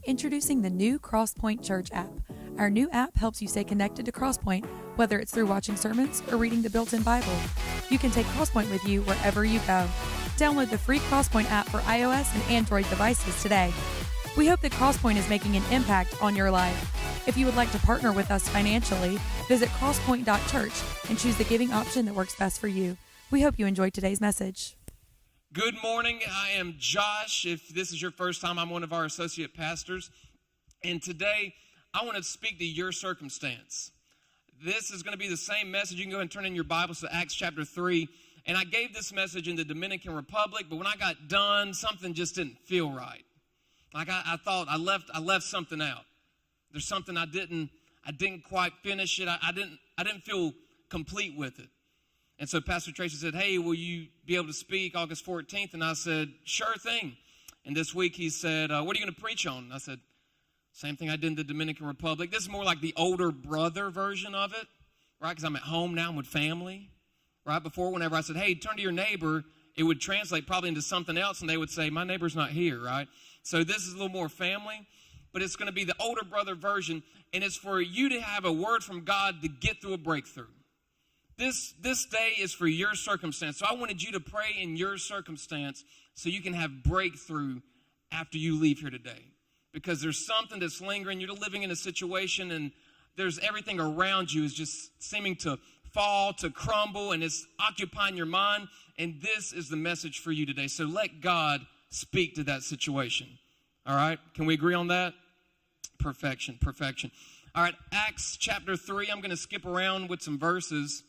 Introducing the new CrossPointe Church app. Our new app helps you stay connected to CrossPointe, whether it's through watching sermons or reading the built-in Bible. You can take CrossPointe with you wherever you go. Download the free CrossPointe app for iOS and Android devices today. We hope that CrossPointe is making an impact on your life. If you would like to partner with us financially, visit crosspointe.church and choose the giving option that works best for you. We hope you enjoyed today's message. Good morning. I am Josh. If this is your first time, I'm one of our associate pastors. And today, I want to speak to your circumstance. This is going to be the same message. You can go ahead and turn in your Bibles to Acts chapter 3. And I gave this message in the Dominican Republic, but when I got done, something just didn't feel right. Like I thought I left something out. There's something I didn't quite finish it. I didn't feel complete with it. And so Pastor Tracy said, "Hey, will you be able to speak August 14th?" And I said, "Sure thing." And this week he said, "What are you going to preach on?" And I said, "Same thing I did in the Dominican Republic." This is more like the older brother version of it, right? Because I'm at home now, I'm with family. Right before, whenever I said, "Hey, turn to your neighbor," it would translate probably into something else, and they would say, "My neighbor's not here," right? So this is a little more family, but it's going to be the older brother version, and it's for you to have a word from God to get through a breakthrough. This day is for your circumstance. So I wanted you to pray in your circumstance so you can have breakthrough after you leave here today. Because there's something that's lingering. You're living in a situation and there's everything around you is just seeming to fall, to crumble, and it's occupying your mind. And this is the message for you today. So let God speak to that situation. All right? Can we agree on that? Perfection. All right, Acts chapter 3. I'm going to skip around with some verses.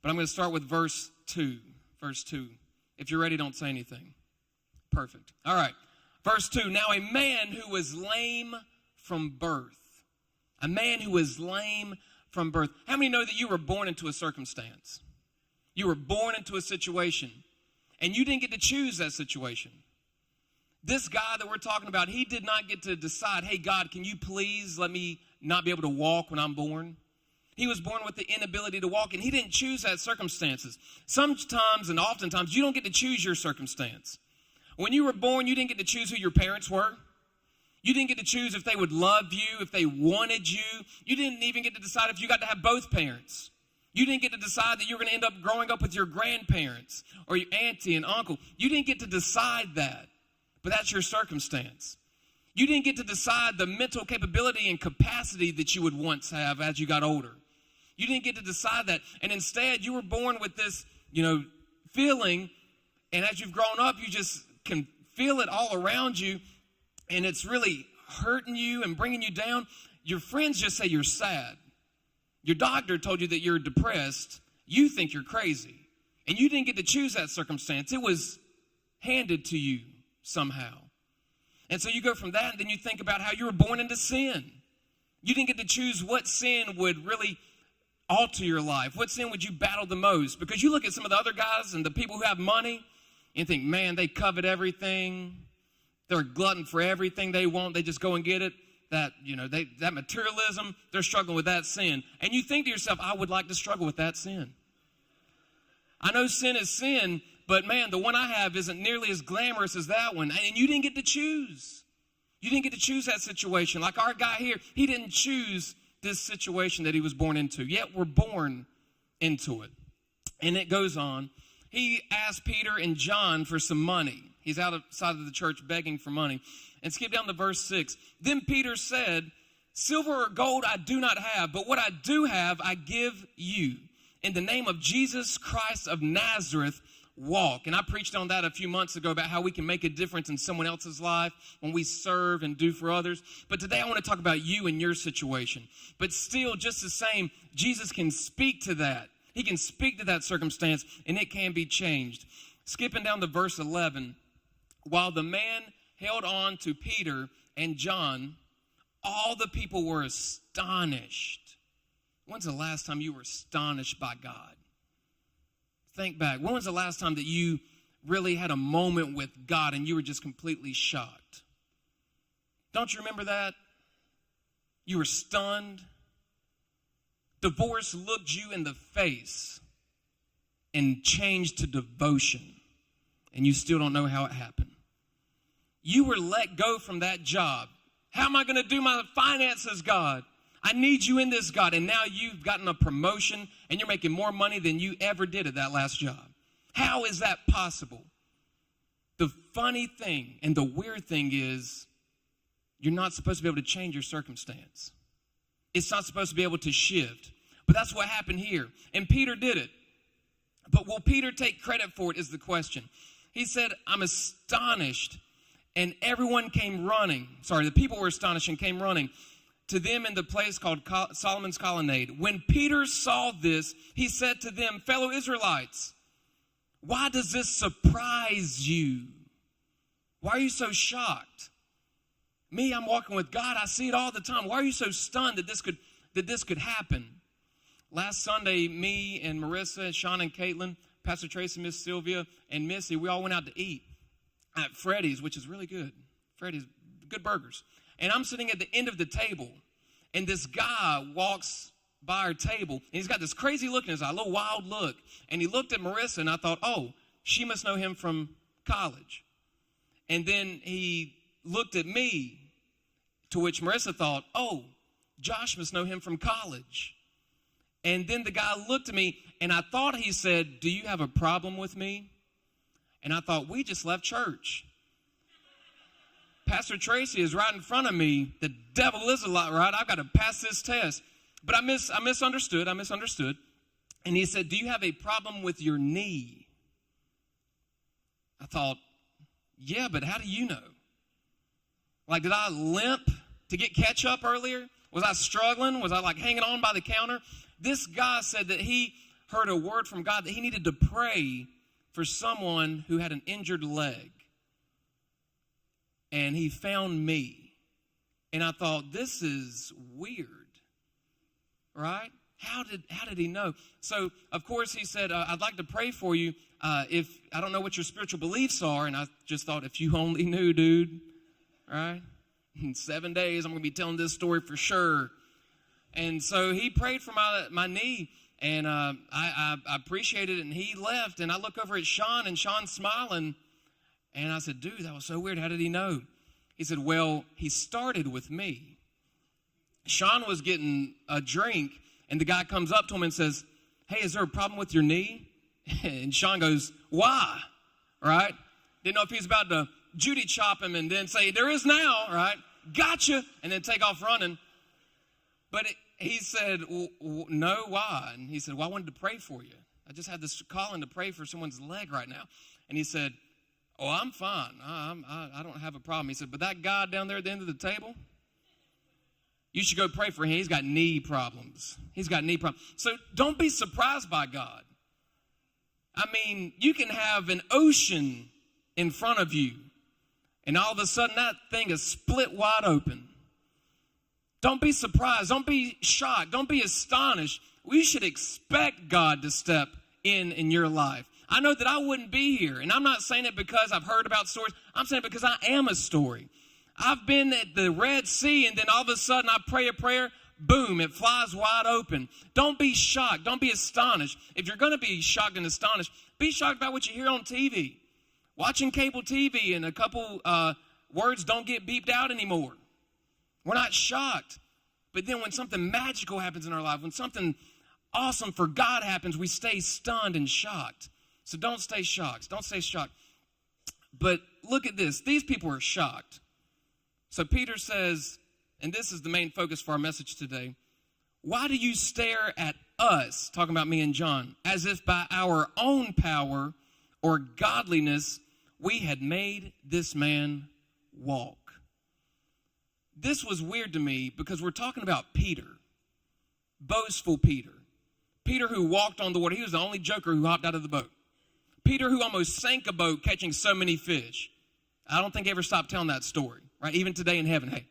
But I'm going to start with verse 2. Verse 2. If you're ready, don't say anything. Perfect. All right. Verse 2. Now a man who was lame from birth. A man who was lame from birth. How many know that you were born into a circumstance? You were born into a situation. And you didn't get to choose that situation. This guy that we're talking about, he did not get to decide, "Hey, God, can you please let me not be able to walk when I'm born?" He was born with the inability to walk, and he didn't choose that circumstances. Sometimes and oftentimes, you don't get to choose your circumstance. When you were born, you didn't get to choose who your parents were. You didn't get to choose if they would love you, if they wanted you. You didn't even get to decide if you got to have both parents. You didn't get to decide that you were going to end up growing up with your grandparents or your auntie and uncle. You didn't get to decide that, but that's your circumstance. You didn't get to decide the mental capability and capacity that you would once have as you got older. You didn't get to decide that. And instead, you were born with this, feeling. And as you've grown up, you just can feel it all around you. And it's really hurting you and bringing you down. Your friends just say you're sad. Your doctor told you that you're depressed. You think you're crazy. And you didn't get to choose that circumstance. It was handed to you somehow. And so you go from that, and then you think about how you were born into sin. You didn't get to choose what sin would really alter your life. What sin would you battle the most? Because you look at some of the other guys and the people who have money and think, man, they covet everything. They're a glutton for everything they want. They just go and get it. That materialism, they're struggling with that sin. And you think to yourself, I would like to struggle with that sin. I know sin is sin, but man, the one I have isn't nearly as glamorous as that one. And you didn't get to choose. You didn't get to choose that situation. Like our guy here, he didn't choose this situation that he was born into. Yet we're born into it. And it goes on. He asked Peter and John for some money. He's outside of the church begging for money. And skip down to verse 6. Then Peter said, "Silver or gold I do not have, but what I do have I give you. In the name of Jesus Christ of Nazareth, walk." And I preached on that a few months ago about how we can make a difference in someone else's life when we serve and do for others. But today I want to talk about you and your situation. But still, just the same, Jesus can speak to that. He can speak to that circumstance, and it can be changed. Skipping down to verse 11. While the man held on to Peter and John, all the people were astonished. When's the last time you were astonished by God? Think back. When was the last time that you really had a moment with God and you were just completely shocked? Don't you remember that? You were stunned. Divorce looked you in the face and changed to devotion. And you still don't know how it happened. You were let go from that job. How am I going to do my finances, God? I need you in this, God. And now you've gotten a promotion and you're making more money than you ever did at that last job. How is that possible? The funny thing and the weird thing is you're not supposed to be able to change your circumstance. It's not supposed to be able to shift. But that's what happened here. And Peter did it. But will Peter take credit for it is the question. He said, I'm astonished. And everyone came running. Sorry, the people were astonished and came running to them in the place called Solomon's Colonnade. When Peter saw this, he said to them, fellow Israelites, why does this surprise you? Why are you so shocked? Me, I'm walking with God. I see it all the time. Why are you so stunned that this could happen? Last Sunday, me and Marissa, Sean and Caitlin, Pastor Tracy, Miss Sylvia, and Missy, we all went out to eat at Freddy's, which is really good. Freddy's, good burgers. And I'm sitting at the end of the table, and this guy walks by our table, and he's got this crazy look in his eye, a little wild look. And he looked at Marissa, and I thought, oh, she must know him from college. And then he looked at me, to which Marissa thought, oh, Josh must know him from college. And then the guy looked at me, and I thought he said, do you have a problem with me? And I thought, we just left church. Pastor Tracy is right in front of me. The devil is a lot, right? I've got to pass this test. But I misunderstood. And he said, do you have a problem with your knee? I thought, yeah, but how do you know? Like, did I limp to get ketchup earlier? Was I struggling? Was I like hanging on by the counter? This guy said that he heard a word from God that he needed to pray for someone who had an injured leg. And he found me. And I thought, this is weird, right? How did he know? So, of course, he said, I'd like to pray for you if I don't know what your spiritual beliefs are. And I just thought, if you only knew, dude, right? In 7 days, I'm going to be telling this story for sure. And so he prayed for my knee. And I appreciated it, and he left. And I look over at Sean, and Sean's smiling. And I said, dude, that was so weird. How did he know? He said, well, he started with me. Sean was getting a drink, and the guy comes up to him and says, hey, is there a problem with your knee? And Sean goes, why? Right? Didn't know if he was about to Judy chop him and then say, there is now, right? Gotcha, and then take off running. But he said, well, no, why? And he said, well, I wanted to pray for you. I just had this calling to pray for someone's leg right now. And he said, oh, I'm fine. I don't have a problem. He said, but that guy down there at the end of the table, you should go pray for him. He's got knee problems. So don't be surprised by God. I mean, you can have an ocean in front of you, and all of a sudden that thing is split wide open. Don't be surprised. Don't be shocked. Don't be astonished. We should expect God to step in your life. I know that I wouldn't be here, and I'm not saying it because I've heard about stories. I'm saying it because I am a story. I've been at the Red Sea, and then all of a sudden I pray a prayer, boom, it flies wide open. Don't be shocked. Don't be astonished. If you're going to be shocked and astonished, be shocked by what you hear on TV. Watching cable TV and a couple words don't get beeped out anymore. We're not shocked. But then when something magical happens in our life, when something awesome for God happens, we stay stunned and shocked. So don't stay shocked. Don't stay shocked. But look at this. These people are shocked. So Peter says, and this is the main focus for our message today, why do you stare at us, talking about me and John, as if by our own power or godliness we had made this man walk? This was weird to me because we're talking about Peter, boastful Peter. Peter who walked on the water. He was the only joker who hopped out of the boat. Peter who almost sank a boat catching so many fish. I don't think he ever stopped telling that story, right? Even today in heaven, hey,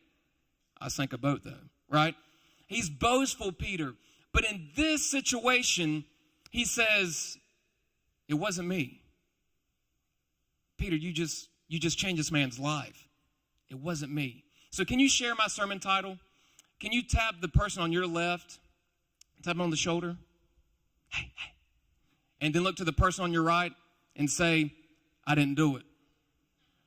I sank a boat though, right? He's boastful Peter. But in this situation, he says, it wasn't me. Peter, you just changed this man's life. It wasn't me. So can you share my sermon title? Can you tap the person on your left, tap him on the shoulder? Hey. And then look to the person on your right and say, I didn't do it.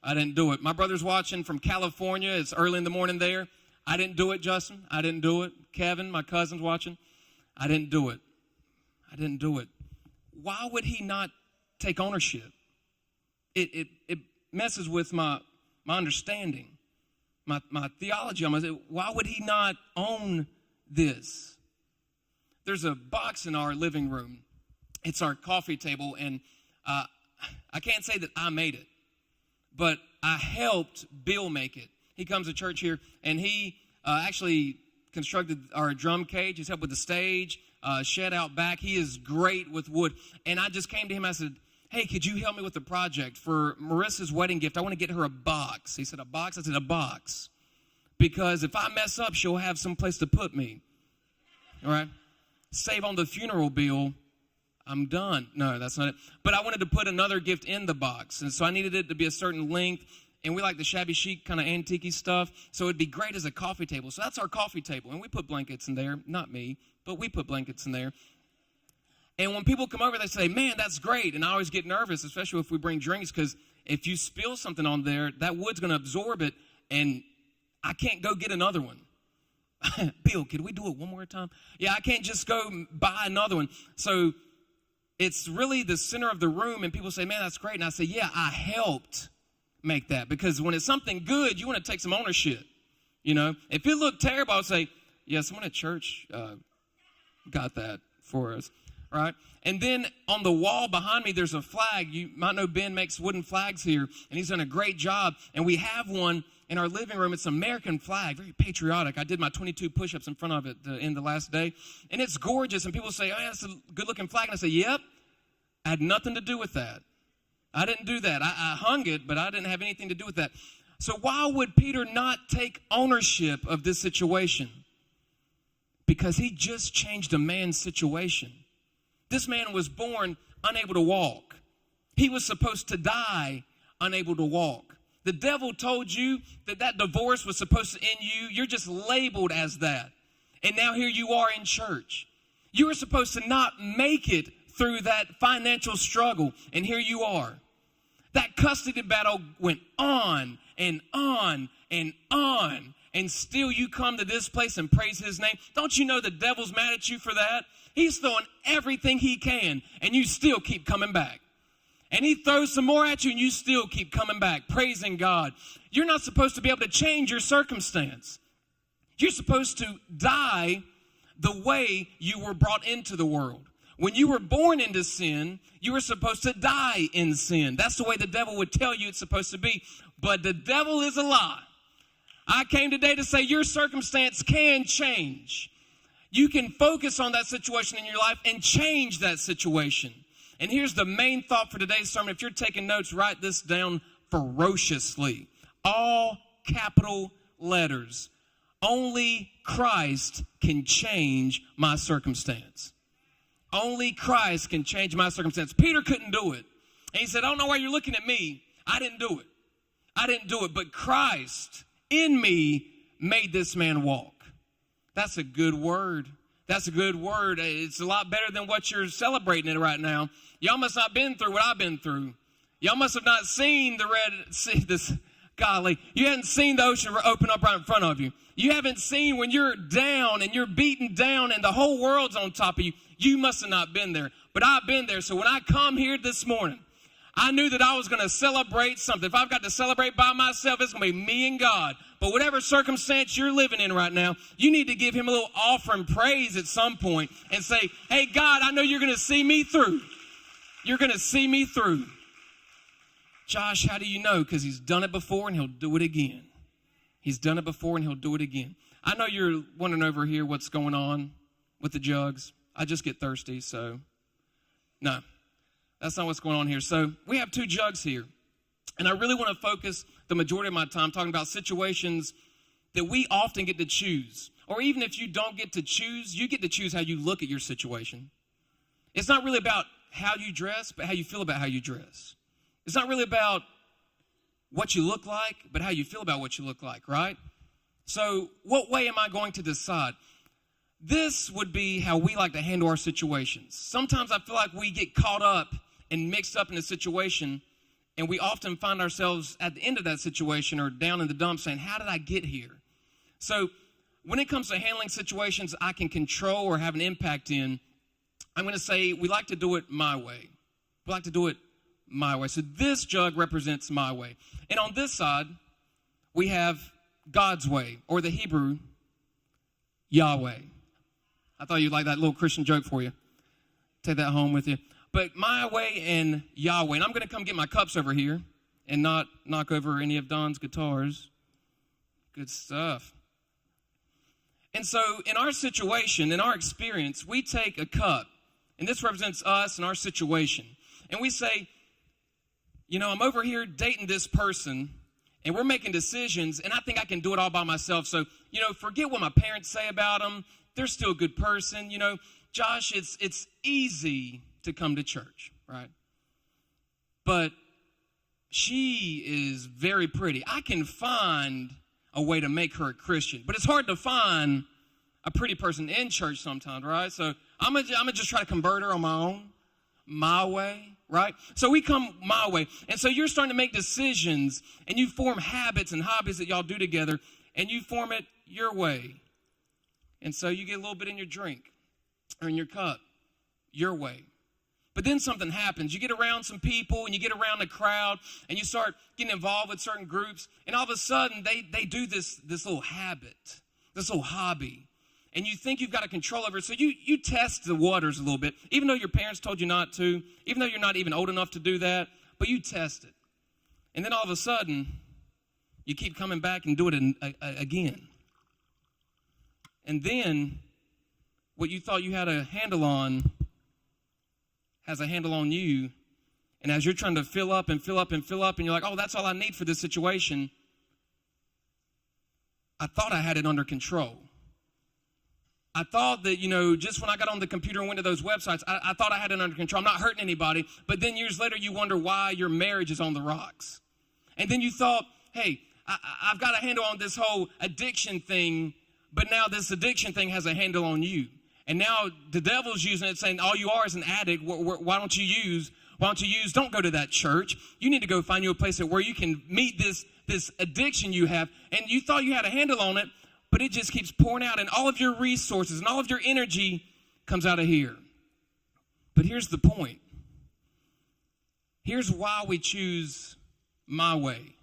I didn't do it. My brother's watching from California. It's early in the morning there. I didn't do it, Justin. I didn't do it. Kevin, my cousin's watching. I didn't do it. I didn't do it. Why would he not take ownership? It messes with my understanding, my theology. Why would he not own this? There's a box in our living room. It's our coffee table, and I can't say that I made it, but I helped Bill make it. He comes to church here, and he actually constructed our drum cage. He's helped with the stage, shed out back. He is great with wood. And I just came to him. I said, hey, could you help me with the project? For Marissa's wedding gift, I want to get her a box. He said, a box? I said, a box. Because if I mess up, she'll have some place to put me. All right? Save on the funeral bill. I'm done. No, that's not it. But I wanted to put another gift in the box. And so I needed it to be a certain length. And we like the shabby chic kind of antique stuff. So it'd be great as a coffee table. So that's our coffee table. And we put blankets in there. Not me, but we put blankets in there. And when people come over, they say, man, that's great. And I always get nervous, especially if we bring drinks, because if you spill something on there, that wood's going to absorb it. And I can't go get another one. Bill, could we do it one more time? Yeah, I can't just go buy another one. So it's really the center of the room. And people say, man, that's great. And I say, yeah, I helped make that, because when it's something good, you want to take some ownership. You know, if it looked terrible, I would say, yeah, someone at church got that for us. All right. And then on the wall behind me, there's a flag. You might know Ben makes wooden flags here, and he's done a great job. And we have one in our living room. It's an American flag, very patriotic. I did my 22 push-ups in front of it in the last day, and it's gorgeous. And people say, oh, yeah, that's a good-looking flag. And I say, yep, I had nothing to do with that. I didn't do that. I hung it, but I didn't have anything to do with that. So why would Peter not take ownership of this situation? Because he just changed a man's situation. This man was born unable to walk. He was supposed to die unable to walk. The devil told you that divorce was supposed to end you. You're just labeled as that. And now here you are in church. You were supposed to not make it through that financial struggle, and here you are. That custody battle went on and on and on, and still you come to this place and praise his name. Don't you know the devil's mad at you for that? He's throwing everything he can, and you still keep coming back. And he throws some more at you, and you still keep coming back, praising God. You're not supposed to be able to change your circumstance. You're supposed to die the way you were brought into the world. When you were born into sin, you were supposed to die in sin. That's the way the devil would tell you it's supposed to be. But the devil is a lie. I came today to say your circumstance can change. You can focus on that situation in your life and change that situation. And here's the main thought for today's sermon. If you're taking notes, write this down ferociously. All capital letters. Only Christ can change my circumstance. Only Christ can change my circumstance. Peter couldn't do it. And he said, I don't know why you're looking at me. I didn't do it. I didn't do it. But Christ in me made this man walk. That's a good word. That's a good word. It's a lot better than what you're celebrating it right now. Y'all must not been through what I've been through. Y'all must have not seen golly, you hadn't seen the ocean open up right in front of you. You haven't seen when you're down and you're beaten down and the whole world's on top of you. You must have not been there. But I've been there. So when I come here this morning, I knew that I was going to celebrate something. If I've got to celebrate by myself, it's going to be me and God. But whatever circumstance you're living in right now, you need to give him a little offering praise at some point and say, hey, God, I know you're going to see me through. You're going to see me through. Josh, how do you know? Because he's done it before and he'll do it again. He's done it before and he'll do it again. I know you're wondering over here what's going on with the jugs. I just get thirsty, so no, that's not what's going on here. So we have two jugs here, and I really want to focus the majority of my time talking about situations that we often get to choose. Or even if you don't get to choose, you get to choose how you look at your situation. It's not really about how you dress, but how you feel about how you dress. It's not really about what you look like, but how you feel about what you look like, right? So what way am I going to decide? This would be how we like to handle our situations. Sometimes I feel like we get caught up and mixed up in a situation, And we often find ourselves at the end of that situation or down in the dumps saying, how did I get here? So when it comes to handling situations I can control or have an impact in, I'm going to say we like to do it my way. We like to do it my way. So this jug represents my way. And on this side, we have God's way, or the Hebrew, Yahweh. I thought you'd like that little Christian joke for you. Take that home with you. But my way and Yahweh. And I'm going to come get my cups over here and not knock over any of Don's guitars. Good stuff. And so in our situation, in our experience, we take a cup, and this represents us and our situation. And we say, you know, I'm over here dating this person, and we're making decisions, and I think I can do it all by myself. So, you know, forget what my parents say about them. They're still a good person. You know, Josh, it's easy to come to church, right? But she is very pretty. I can find a way to make her a Christian, but it's hard to find a pretty person in church sometimes, right? So I'm gonna just try to convert her on my own, my way, right? So we come my way. And so you're starting to make decisions, and you form habits and hobbies that y'all do together, and you form it your way. And so you get a little bit in your drink or in your cup, your way. But then something happens. You get around some people, and you get around a crowd, and you start getting involved with certain groups, and all of a sudden they do this little habit, this little hobby. And you think you've got a control over it. So you test the waters a little bit, even though your parents told you not to, even though you're not even old enough to do that, but you test it. And then all of a sudden, you keep coming back and do it again. And then what you thought you had a handle on has a handle on you. And as you're trying to fill up and fill up and fill up, and you're like, oh, that's all I need for this situation, I thought I had it under control. I thought that, you know, just when I got on the computer and went to those websites, I thought I had it under control. I'm not hurting anybody. But then years later, you wonder why your marriage is on the rocks. And then you thought, hey, I've got a handle on this whole addiction thing, but now this addiction thing has a handle on you. And now the devil's using it, saying all you are is an addict. Why don't you use? Don't go to that church. You need to go find you a place where you can meet this addiction you have. And you thought you had a handle on it, but it just keeps pouring out, and all of your resources and all of your energy comes out of here. But here's the point. Here's why we choose my way.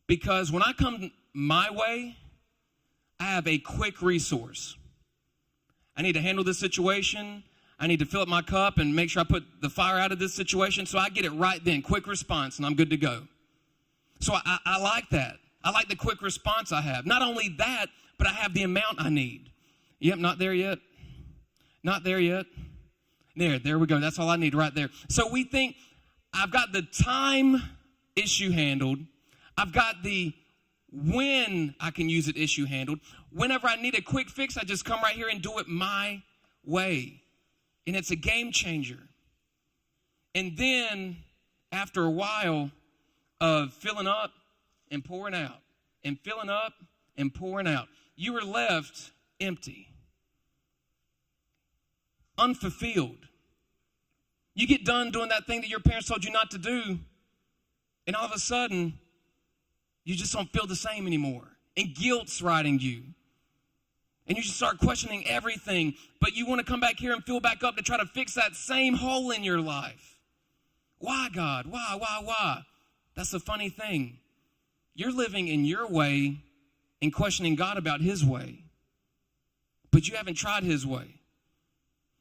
Because when I come my way, I have a quick resource. I need to handle this situation. I need to fill up my cup and make sure I put the fire out of this situation. So I get it right then, quick response, and I'm good to go. So I like that. I like the quick response I have. Not only that, but I have the amount I need. Yep, not there yet. Not there yet. There we go. That's all I need right there. So we think I've got the time issue handled. I've got the when I can use it issue handled. Whenever I need a quick fix, I just come right here and do it my way. And it's a game changer. And then after a while of filling up and pouring out, and filling up and pouring out, you are left empty, unfulfilled. You get done doing that thing that your parents told you not to do, and all of a sudden, you just don't feel the same anymore. And guilt's riding you. And you just start questioning everything, but you want to come back here and fill back up to try to fix that same hole in your life. Why, God? Why? That's the funny thing. You're living in your way and questioning God about his way, but you haven't tried his way.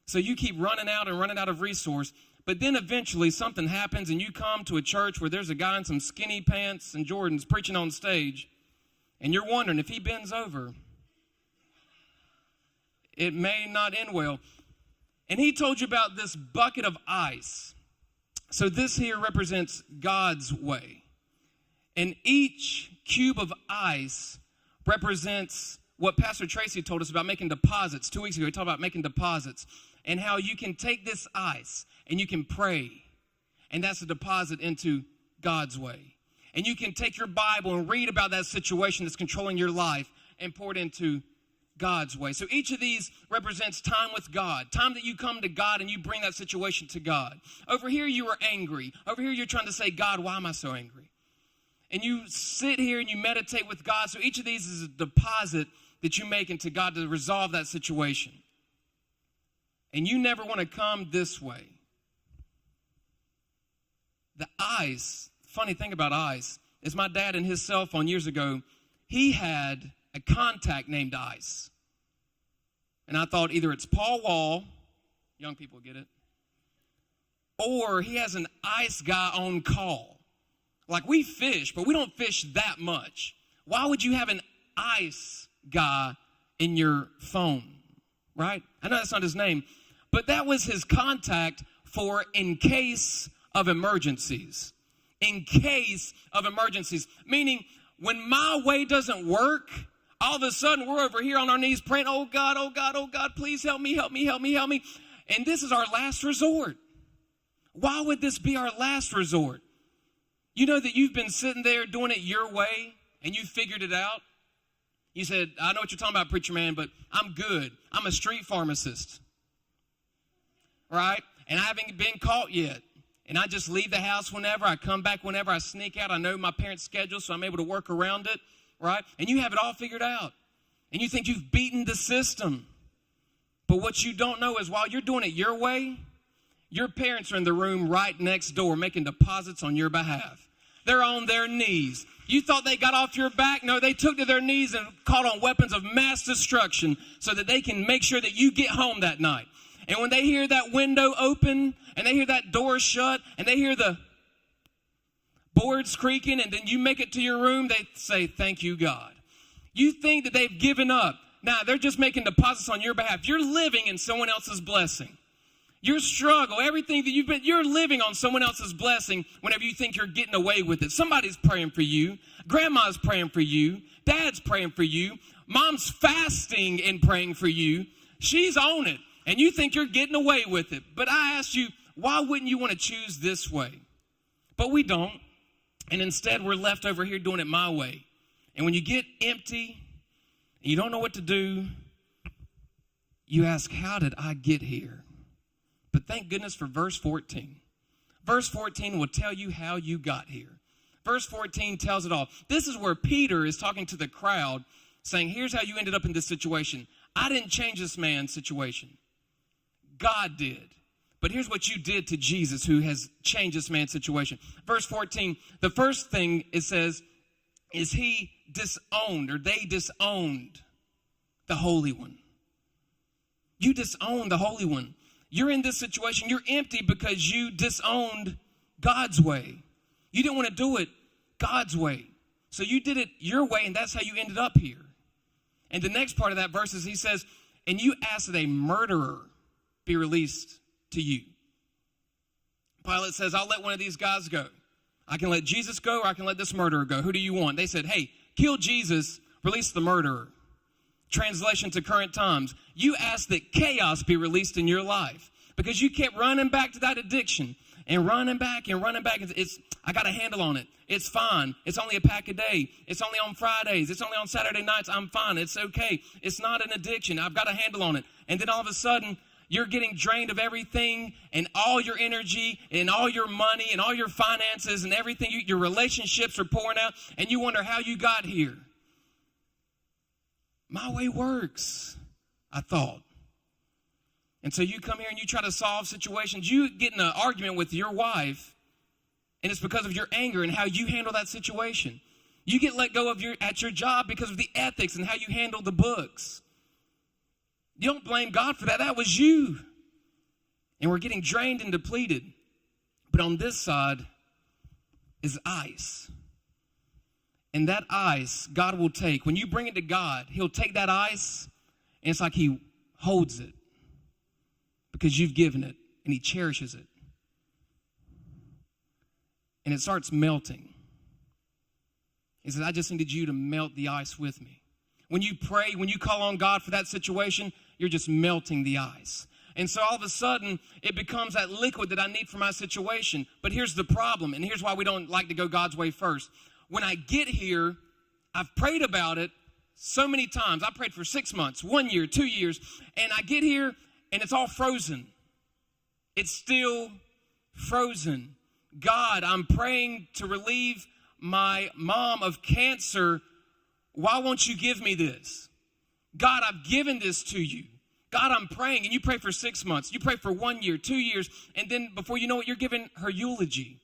So you keep running out of resource, but then eventually something happens and you come to a church where there's a guy in some skinny pants and Jordans preaching on stage, and you're wondering if he bends over, it may not end well. And he told you about this bucket of ice. So this here represents God's way. And each cube of ice represents what Pastor Tracy told us about making deposits. 2 weeks ago, he talked about making deposits and how you can take this ice and you can pray. And that's a deposit into God's way. And you can take your Bible and read about that situation that's controlling your life and pour it into God's way. So each of these represents time with God, time that you come to God and you bring that situation to God. Over here, you are angry. Over here, you're trying to say, God, why am I so angry? And you sit here and you meditate with God. So each of these is a deposit that you make into God to resolve that situation. And you never want to come this way. The ice, funny thing about ice, is my dad and his cell phone years ago, he had a contact named Ice. And I thought either it's Paul Wall, young people get it, or he has an ice guy on call. Like we fish, but we don't fish that much. Why would you have an ice guy in your phone, right? I know that's not his name, but that was his contact for in case of emergencies. In case of emergencies, meaning when my way doesn't work, all of a sudden we're over here on our knees praying, oh God, oh God, oh God, please help me, help me, help me, help me. And this is our last resort. Why would this be our last resort? You know that you've been sitting there doing it your way and you figured it out? You said, I know what you're talking about, preacher man, but I'm good. I'm a street pharmacist, right? And I haven't been caught yet. And I just leave the house whenever. I come back whenever. I sneak out. I know my parents' schedule, so I'm able to work around it, right? And you have it all figured out. And you think you've beaten the system. But what you don't know is while you're doing it your way, your parents are in the room right next door making deposits on your behalf. They're on their knees. You thought they got off your back? No, they took to their knees and called on weapons of mass destruction so that they can make sure that you get home that night. And when they hear that window open and they hear that door shut and they hear the boards creaking and then you make it to your room, they say, thank you, God. You think that they've given up. Now, they're just making deposits on your behalf. You're living in someone else's blessing. Your struggle, everything that you're living on someone else's blessing whenever you think you're getting away with it. Somebody's praying for you. Grandma's praying for you. Dad's praying for you. Mom's fasting and praying for you. She's on it. And you think you're getting away with it. But I asked you, why wouldn't you want to choose this way? But we don't. And instead, we're left over here doing it my way. And when you get empty and you don't know what to do, you ask, how did I get here? But thank goodness for verse 14. Verse 14 will tell you how you got here. Verse 14 tells it all. This is where Peter is talking to the crowd, saying, here's how you ended up in this situation. I didn't change this man's situation. God did. But here's what you did to Jesus, who has changed this man's situation. Verse 14, the first thing it says is he disowned, or they disowned the Holy One. You disowned the Holy One. You're in this situation. You're empty because you disowned God's way. You didn't want to do it God's way. So you did it your way, and that's how you ended up here. And the next part of that verse is he says, and you asked that a murderer be released to you. Pilate says, I'll let one of these guys go. I can let Jesus go, or I can let this murderer go. Who do you want? They said, hey, kill Jesus, release the murderer. Translation to current times, you asked that chaos be released in your life because you kept running back to that addiction and running back and running back. I got a handle on it. It's fine. It's only a pack a day. It's only on Fridays. It's only on Saturday nights. I'm fine. It's okay. It's not an addiction. I've got a handle on it. And then all of a sudden, you're getting drained of everything and all your energy and all your money and all your finances and everything. Your relationships are pouring out and you wonder how you got here. My way works, I thought. And so you come here and you try to solve situations. You get in an argument with your wife, and it's because of your anger and how you handle that situation. You get let go of at your job because of the ethics and how you handle the books. You don't blame God for that. That was you. And we're getting drained and depleted. But on this side is ice. And that ice, God will take. When you bring it to God, he'll take that ice, and it's like he holds it because you've given it, and he cherishes it. And it starts melting. He says, I just needed you to melt the ice with me. When you pray, when you call on God for that situation, you're just melting the ice. And so all of a sudden, it becomes that liquid that I need for my situation. But here's the problem, and here's why we don't like to go God's way first. When I get here, I've prayed about it, so many times. I prayed for 6 months, 1 year, 2 years, and I get here and it's all frozen. It's still frozen. God, I'm praying to relieve my mom of cancer. Why won't you give me this? God, I've given this to you. God, I'm praying. And you pray for 6 months. You pray for 1 year, 2 years. And then before you know it, you're giving her eulogy.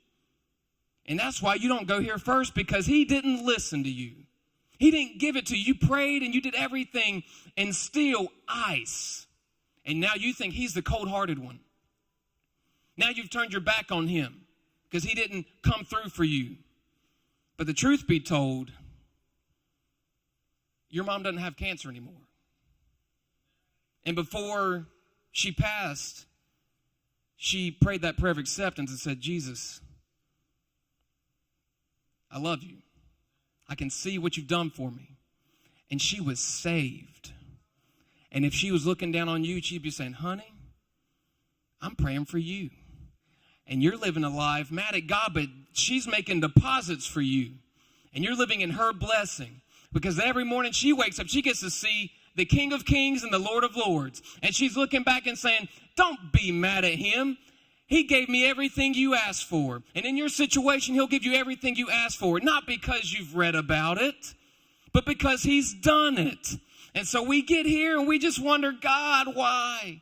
And that's why you don't go here first, because he didn't listen to you. He didn't give it to you. You prayed and you did everything, and still ice. And now you think he's the cold-hearted one. Now you've turned your back on him because he didn't come through for you. But the truth be told, your mom doesn't have cancer anymore. And before she passed, she prayed that prayer of acceptance and said, Jesus, I love you. I can see what you've done for me. And she was saved. And if she was looking down on you, she'd be saying, honey, I'm praying for you. And you're living a life mad at God, but she's making deposits for you. And you're living in her blessing. Because every morning she wakes up, she gets to see the King of Kings and the Lord of Lords. And she's looking back and saying, don't be mad at him. He gave me everything you asked for. And in your situation, he'll give you everything you asked for. Not because you've read about it, but because he's done it. And so we get here and we just wonder, God, why?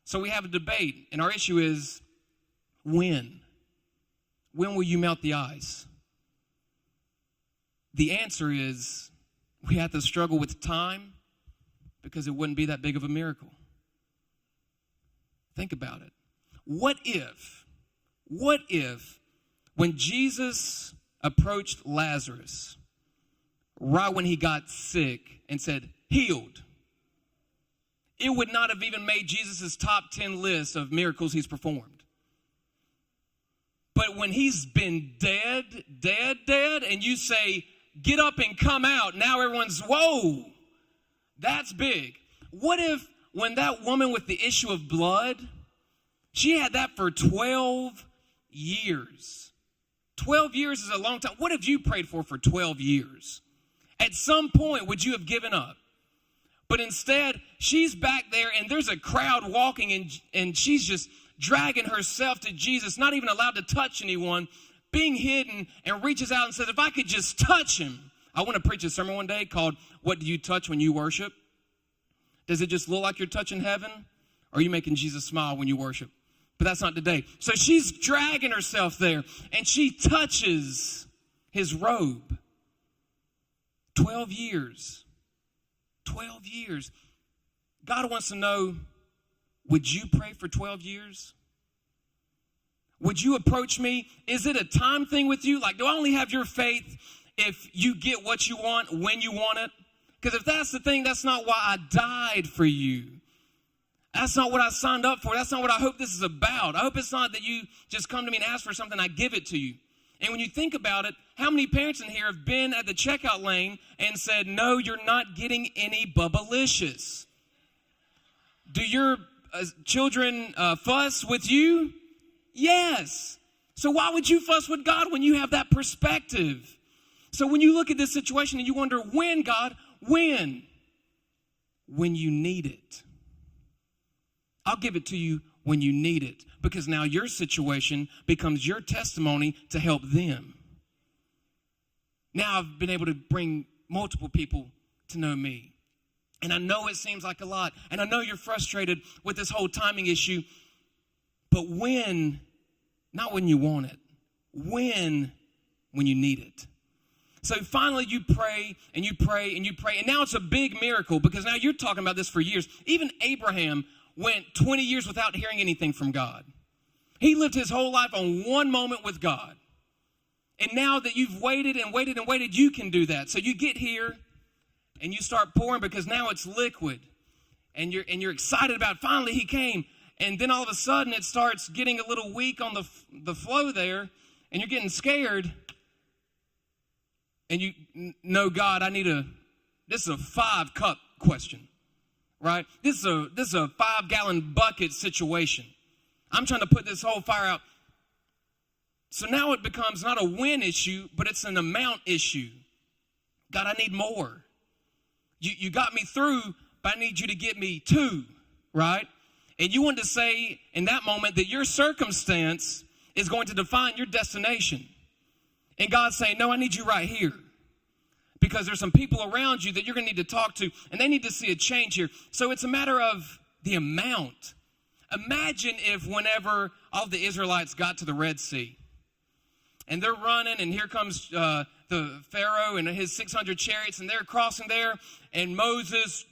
So we have a debate. And our issue is, when? When will you melt the ice? The answer is, we have to struggle with time, because it wouldn't be that big of a miracle. Think about it. What if when Jesus approached Lazarus, right when he got sick and said, healed, it would not have even made Jesus' top 10 list of miracles he's performed. But when he's been dead, and you say, get up and come out, now everyone's, whoa, that's big. What if when that woman with the issue of blood, she had that for 12 years. 12 years is a long time. What have you prayed for 12 years? At some point, would you have given up? But instead, she's back there, and there's a crowd walking, and she's just dragging herself to Jesus, not even allowed to touch anyone, being hidden, and reaches out and says, if I could just touch him. I want to preach a sermon one day called, What Do You Touch When You Worship? Does it just look like you're touching heaven? Or are you making Jesus smile when you worship? But that's not today. So she's dragging herself there, and she touches his robe. 12 years. 12 years. God wants to know, would you pray for 12 years? Would you approach me? Is it a time thing with you? Like, do I only have your faith if you get what you want when you want it? Because if that's the thing, that's not why I died for you. That's not what I signed up for. That's not what I hope this is about. I hope it's not that you just come to me and ask for something, I give it to you. And when you think about it, how many parents in here have been at the checkout lane and said, no, you're not getting any Bubblicious? Do your children fuss with you? Yes. So why would you fuss with God when you have that perspective? So when you look at this situation and you wonder, when, God, when? When you need it. I'll give it to you when you need it, because now your situation becomes your testimony to help them. Now I've been able to bring multiple people to know me. And I know it seems like a lot. And I know you're frustrated with this whole timing issue. But when, not when you want it, when you need it. So finally you pray and you pray and you pray. And now it's a big miracle, because now you're talking about this for years. Even Abraham went 20 years without hearing anything from God. He lived his whole life on one moment with God. And now that you've waited and waited and waited, you can do that. So you get here and you start pouring, because now it's liquid. And you're excited about, finally he came. And then all of a sudden it starts getting a little weak on the flow there, and you're getting scared. And you know, God, this is a 5-cup question, right? This is a 5-gallon bucket situation. I'm trying to put this whole fire out. So now it becomes not a when issue, but it's an amount issue. God, I need more. You got me through, but I need you to get me to, right? And you want to say in that moment that your circumstance is going to define your destination. And God's saying, no, I need you right here. Because there's some people around you that you're going to need to talk to, and they need to see a change here. So it's a matter of the amount. Imagine if whenever all the Israelites got to the Red Sea, and they're running, and here comes the Pharaoh and his 600 chariots, and they're crossing there, and Moses,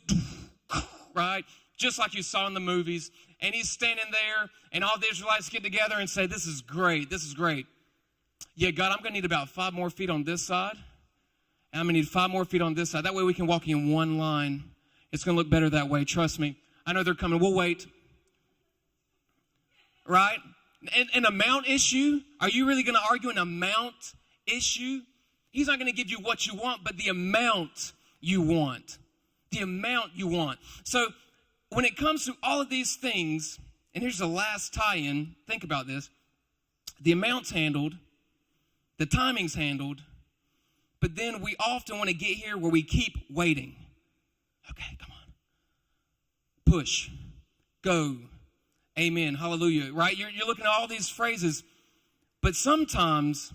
right, just like you saw in the movies, and he's standing there, and all the Israelites get together and say, this is great, this is great. Yeah, God, I'm going to need about 5 more feet on this side, and I'm going to need 5 more feet on this side. That way we can walk in one line. It's going to look better that way, trust me. I know they're coming, we'll wait. Right? An amount issue? Are you really going to argue an amount issue? He's not going to give you what you want, but the amount you want. The amount you want. So when it comes to all of these things, and here's the last tie-in, think about this. The amount's handled, the timing's handled, but then we often want to get here where we keep waiting. Okay, come on. Push. Go. Amen. Hallelujah. Right? You're looking at all these phrases. But sometimes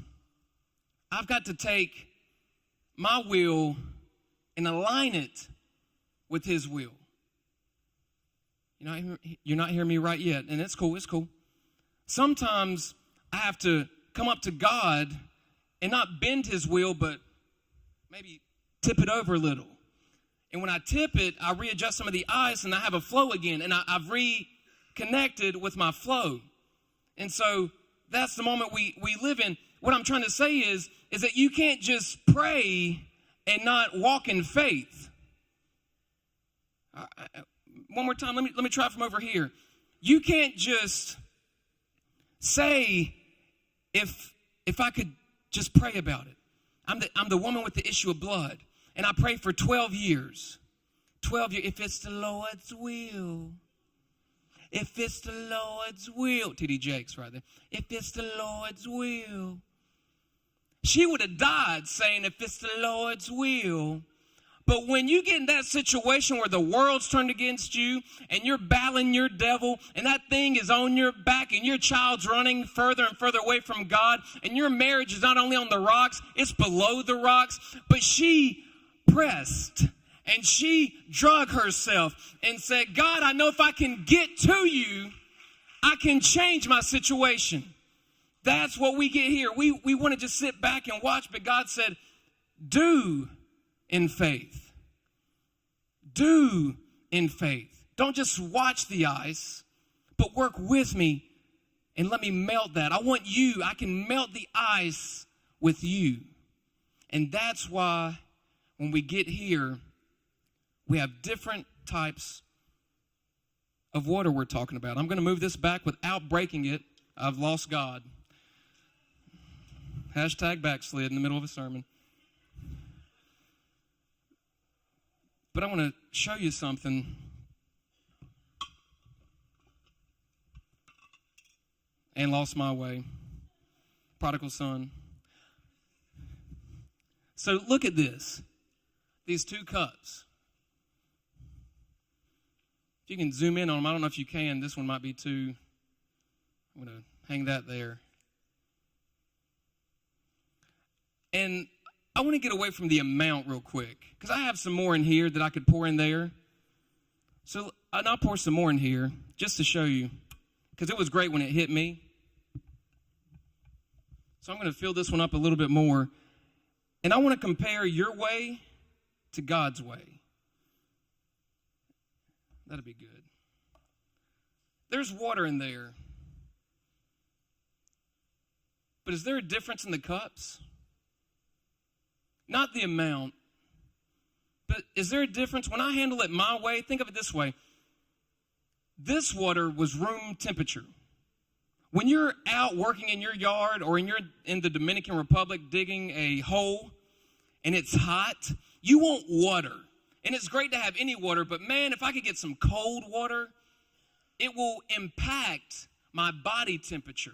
I've got to take my will and align it with his will. You're not hearing me right yet. And it's cool. It's cool. Sometimes I have to come up to God and not bend his will, but maybe tip it over a little. And when I tip it, I readjust some of the ice and I have a flow again. And I've reconnected with my flow. And so that's the moment we live in. What I'm trying to say is that you can't just pray and not walk in faith. One more time, let me try from over here. You can't just say, if I could just pray about it. I'm the woman with the issue of blood. And I prayed for 12 years. 12 years. If it's the Lord's will. If it's the Lord's will. T.D. Jakes right there. If it's the Lord's will. She would have died saying, if it's the Lord's will. But when you get in that situation where the world's turned against you and you're battling your devil and that thing is on your back and your child's running further and further away from God and your marriage is not only on the rocks, it's below the rocks, but she pressed and she drug herself and said, God, I know if I can get to you, I can change my situation. That's what we get here. We want to just sit back and watch, but God said, do in faith. Do in faith. Don't just watch the ice, but work with me and let me melt that. I can melt the ice with you. And that's why when we get here, we have different types of water we're talking about. I'm going to move this back without breaking it. I've lost God. Hashtag backslid in the middle of a sermon. But I want to show you something. And lost my way. Prodigal son. So look at this. These 2 cups. If you can zoom in on them, I don't know if you can. This one might be too. I'm going to hang that there. And I want to get away from the amount real quick because I have some more in here that I could pour in there. So I'll pour some more in here just to show you because it was great when it hit me. So I'm going to fill this one up a little bit more. And I want to compare your way to God's way. That'll be good. There's water in there. But is there a difference in the cups? Not the amount, but is there a difference? When I handle it my way, think of it this way. This water was room temperature. When you're out working in your yard or in the Dominican Republic digging a hole and it's hot, you want water. And it's great to have any water, but man, if I could get some cold water, it will impact my body temperature.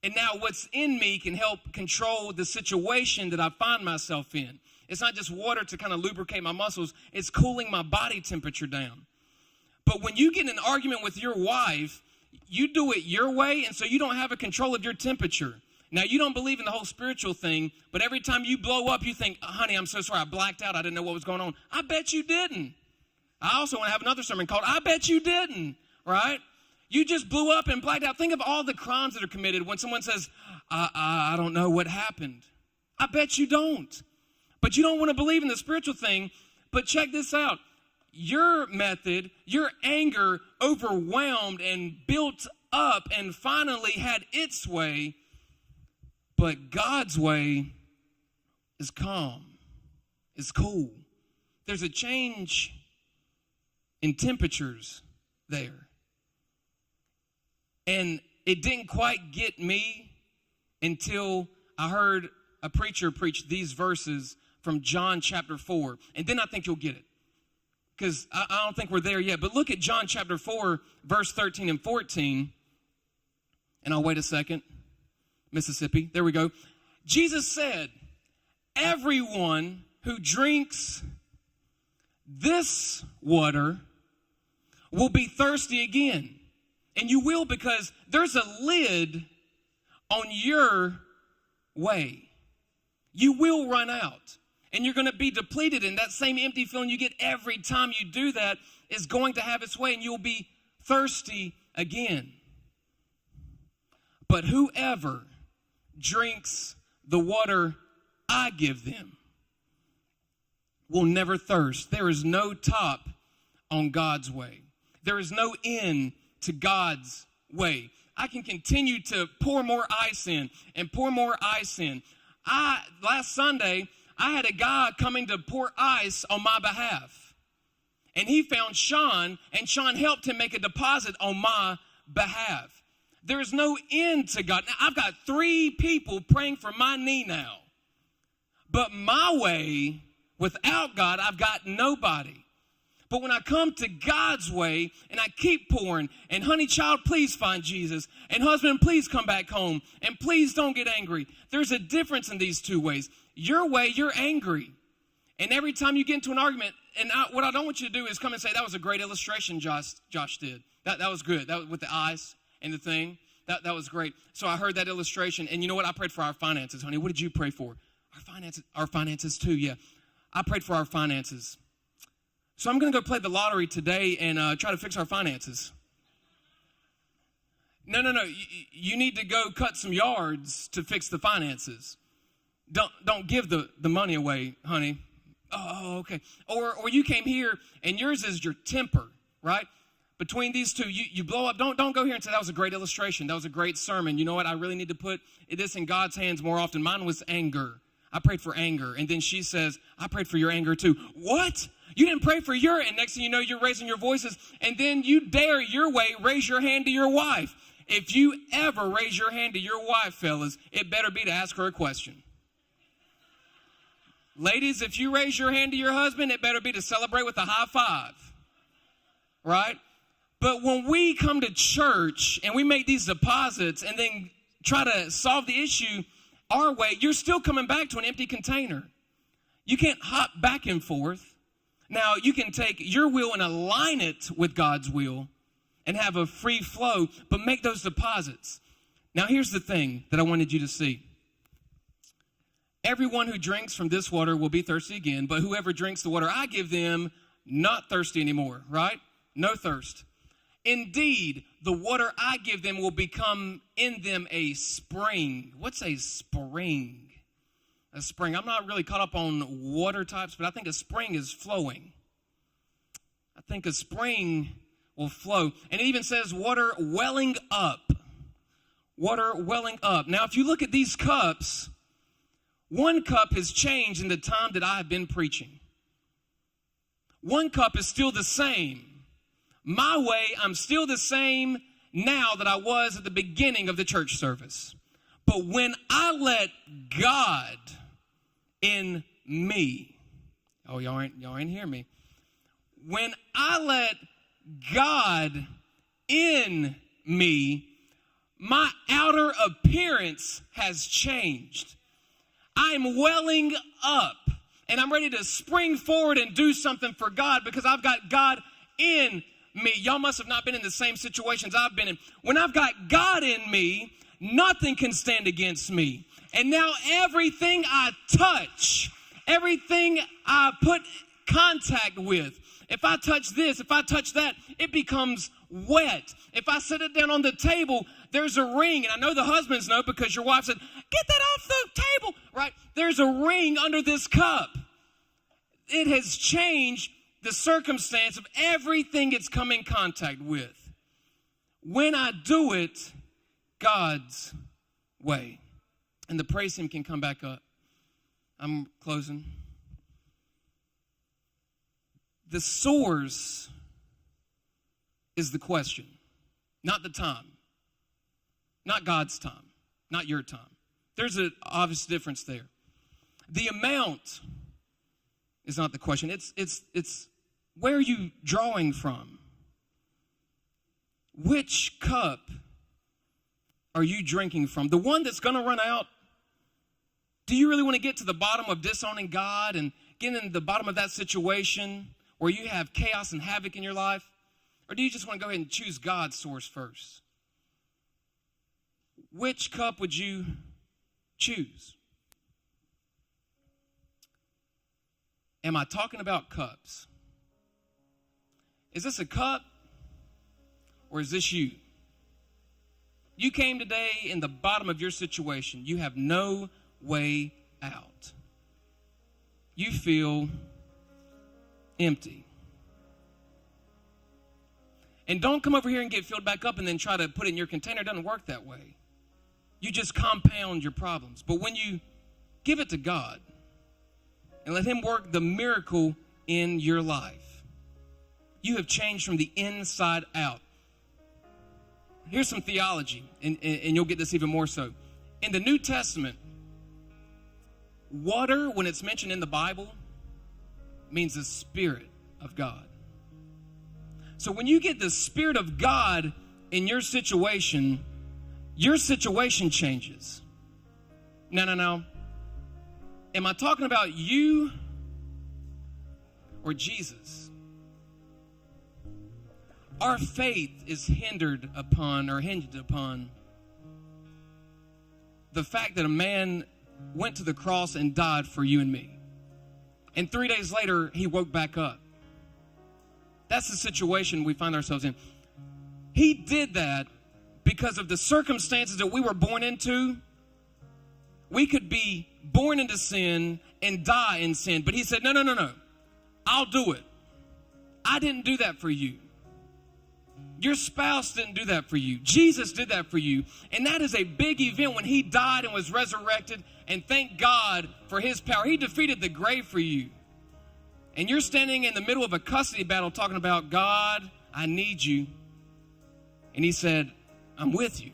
And now what's in me can help control the situation that I find myself in. It's not just water to kind of lubricate my muscles. It's cooling my body temperature down. But when you get in an argument with your wife, you do it your way, and so you don't have a control of your temperature. Now, you don't believe in the whole spiritual thing, but every time you blow up, you think, honey, I'm so sorry, I blacked out. I didn't know what was going on. I bet you didn't. I also want to have another sermon called, I bet you didn't, right? You just blew up and blacked out. Think of all the crimes that are committed when someone says, I don't know what happened. I bet you don't. But you don't want to believe in the spiritual thing. But check this out. Your method, your anger overwhelmed and built up and finally had its way. But God's way is calm, is cool. There's a change in temperatures there. And it didn't quite get me until I heard a preacher preach these verses from John chapter 4. And then I think you'll get it. Because I don't think we're there yet. But look at John chapter 4, verse 13 and 14. And I'll wait a second. Mississippi. There we go. Jesus said, everyone who drinks this water will be thirsty again. And you will, because there's a lid on your way. You will run out. And you're going to be depleted. And that same empty feeling you get every time you do that is going to have its way. And you'll be thirsty again. But whoever drinks the water I give them will never thirst. There is no top on God's way. There is no end to God's way. I can continue to pour more ice in and pour more ice in. Last Sunday, I had a guy coming to pour ice on my behalf. And he found Sean, and Sean helped him make a deposit on my behalf. There's no end to God. Now, I've got 3 people praying for my knee now. But my way, without God, I've got nobody. But when I come to God's way and I keep pouring, and honey child, please find Jesus, and husband, please come back home, and please don't get angry. There's a difference in these 2 ways. Your way, you're angry. And every time you get into an argument, and what I don't want you to do is come and say, that was a great illustration Josh did. That was good. That was with the eyes and the thing. That was great. So I heard that illustration, and you know what? I prayed for our finances, honey. What did you pray for? Our finances too, yeah. I prayed for our finances. So I'm going to go play the lottery today and try to fix our finances. No. You need to go cut some yards to fix the finances. Don't give the money away, honey. Oh, okay. Or you came here and yours is your temper, right? Between these 2, you blow up. Don't go here and say, that was a great illustration. That was a great sermon. You know what? I really need to put this in God's hands more often. Mine was anger. I prayed for anger. And then she says, I prayed for your anger too. What? You didn't pray for your, and next thing you know, you're raising your voices. And then you dare your way, raise your hand to your wife. If you ever raise your hand to your wife, fellas, it better be to ask her a question. Ladies, if you raise your hand to your husband, it better be to celebrate with a high five. Right? But when we come to church and we make these deposits and then try to solve the issue our way, you're still coming back to an empty container. You can't hop back and forth. Now, you can take your will and align it with God's will and have a free flow, but make those deposits. Now, here's the thing that I wanted you to see. Everyone who drinks from this water will be thirsty again, but whoever drinks the water I give them, not thirsty anymore, right? No thirst. Indeed, the water I give them will become in them a spring. What's a spring? A spring. I'm not really caught up on water types, but I think a spring is flowing. I think a spring will flow. And it even says water welling up. Water welling up. Now, if you look at these cups, one cup has changed in the time that I have been preaching. One cup is still the same. My way, I'm still the same now that I was at the beginning of the church service. But when I let God in me, oh, y'all ain't hear me. When I let God in me, my outer appearance has changed. I'm welling up. and I'm ready to spring forward and do something for God because I've got God in me. Y'all must have not been in the same situations I've been in. When I've got God in me, nothing can stand against me. And now everything I touch, everything I put contact with, if I touch this, if I touch that, it becomes wet. If I set it down on the table, there's a ring. And I know the husbands know because your wife said, get that off the table, right? There's a ring under this cup. It has changed the circumstance of everything it's come in contact with. When I do it God's way. And the praise team can come back up. I'm closing. The source is the question, not the time, not God's time, not your time. There's an obvious difference there. The amount is not the question. It's where are you drawing from? Which cup are you drinking from? The one that's going to run out? Do you really want to get to the bottom of disowning God and get into the bottom of that situation where you have chaos and havoc in your life? Or do you just want to go ahead and choose God's source first? Which cup would you choose? Am I talking about cups? Is this a cup or is this you? You came today in the bottom of your situation. You have no way out. You feel empty. And don't come over here and get filled back up and then try to put it in your container. It doesn't work that way. You just compound your problems. But when you give it to God and let Him work the miracle in your life, you have changed from the inside out. Here's some theology, and you'll get this even more so. In the New Testament, water, when it's mentioned in the Bible, means the Spirit of God. So when you get the Spirit of God in your situation changes. No. Am I talking about you or Jesus? Our faith is hinged upon the fact that a man went to the cross and died for you and me. And 3 days later, he woke back up. That's the situation we find ourselves in. He did that because of the circumstances that we were born into. We could be born into sin and die in sin. But he said, no. I'll do it. I didn't do that for you. Your spouse didn't do that for you. Jesus did that for you. And that is a big event when he died and was resurrected. And thank God for his power. He defeated the grave for you. And you're standing in the middle of a custody battle talking about, God, I need you. And he said, I'm with you.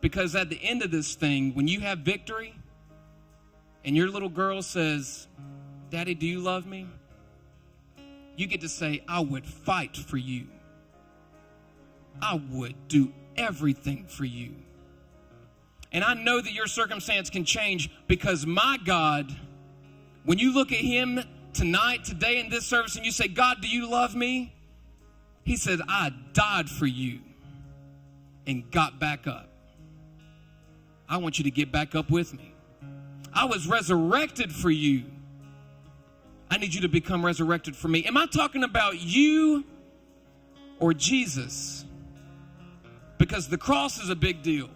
Because at the end of this thing, when you have victory and your little girl says, Daddy, do you love me? You get to say, I would fight for you. I would do everything for you. And I know that your circumstance can change because my God, when you look at him tonight, today in this service, and you say, God, do you love me? He said, I died for you and got back up. I want you to get back up with me. I was resurrected for you. I need you to become resurrected for me. Am I talking about you or Jesus? Because the cross is a big deal.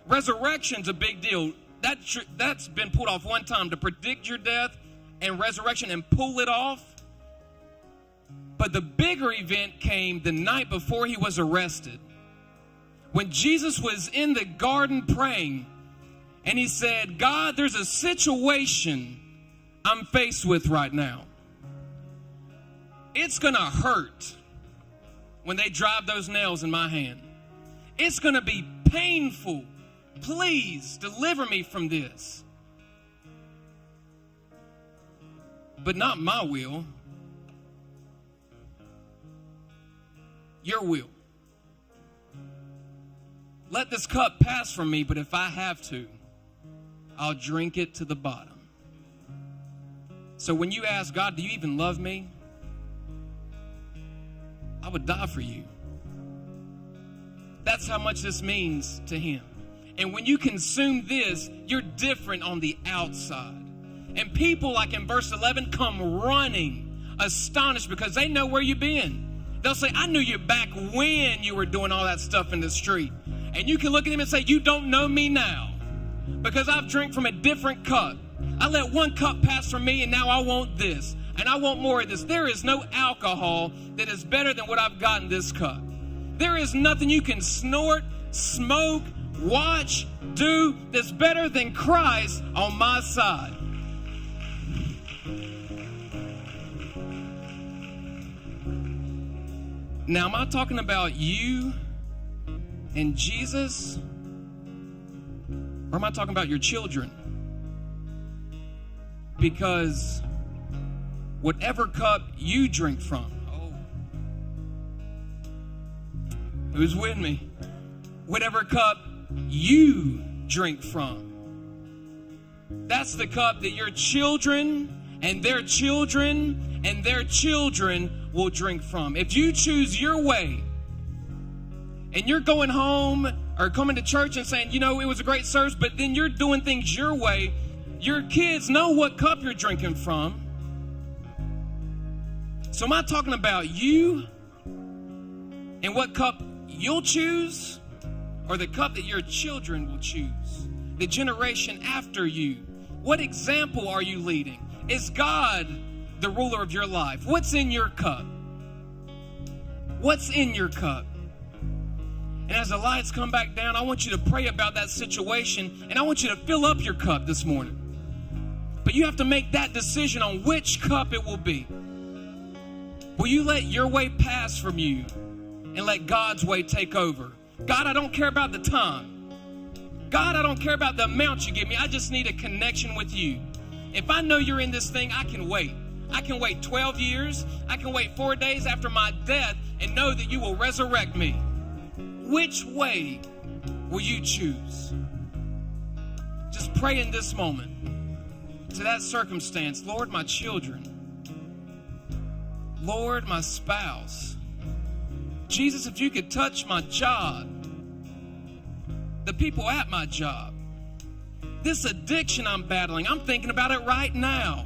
Resurrection's a big deal. That's been pulled off one time to predict your death and resurrection and pull it off. But the bigger event came the night before he was arrested. When Jesus was in the garden praying, and he said, God, there's a situation I'm faced with right now. It's going to hurt when they drive those nails in my hand. It's going to be painful. Please deliver me from this. But not my will. Your will. Let this cup pass from me, but if I have to, I'll drink it to the bottom. So when you ask God, do you even love me? I would die for you. That's how much this means to him. And when you consume this, you're different on the outside. And people, like in verse 11, come running, astonished, because they know where you've been. They'll say, I knew you back when you were doing all that stuff in the street. And you can look at them and say, you don't know me now, because I've drank from a different cup. I let one cup pass from me, and now I want this, and I want more of this. There is no alcohol that is better than what I've got in this cup. There is nothing you can snort, smoke, watch, do that's better than Christ on my side. Now, am I talking about you and Jesus? Or am I talking about your children? Because whatever cup you drink from, who's with me? Whatever cup you drink from, that's the cup that your children and their children and their children will drink from. If you choose your way and you're going home or coming to church and saying, you know, it was a great service, but then you're doing things your way, your kids know what cup you're drinking from. So am I talking about you and what cup you'll choose, or the cup that your children will choose? The generation after you. What example are you leading? Is God the ruler of your life? What's in your cup? What's in your cup? And as the lights come back down, I want you to pray about that situation, and I want you to fill up your cup this morning. But you have to make that decision on which cup it will be. Will you let your way pass from you and let God's way take over? God, I don't care about the time. God, I don't care about the amount you give me. I just need a connection with you. If I know you're in this thing, I can wait. I can wait 12 years. I can wait 4 days after my death and know that you will resurrect me. Which way will you choose? Just pray in this moment to that circumstance. Lord, my children. Lord, my spouse. Jesus, if you could touch my job, the people at my job, this addiction I'm battling, I'm thinking about it right now.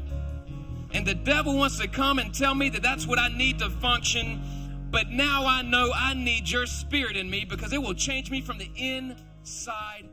And the devil wants to come and tell me that that's what I need to function. But now I know I need your spirit in me, because it will change me from the inside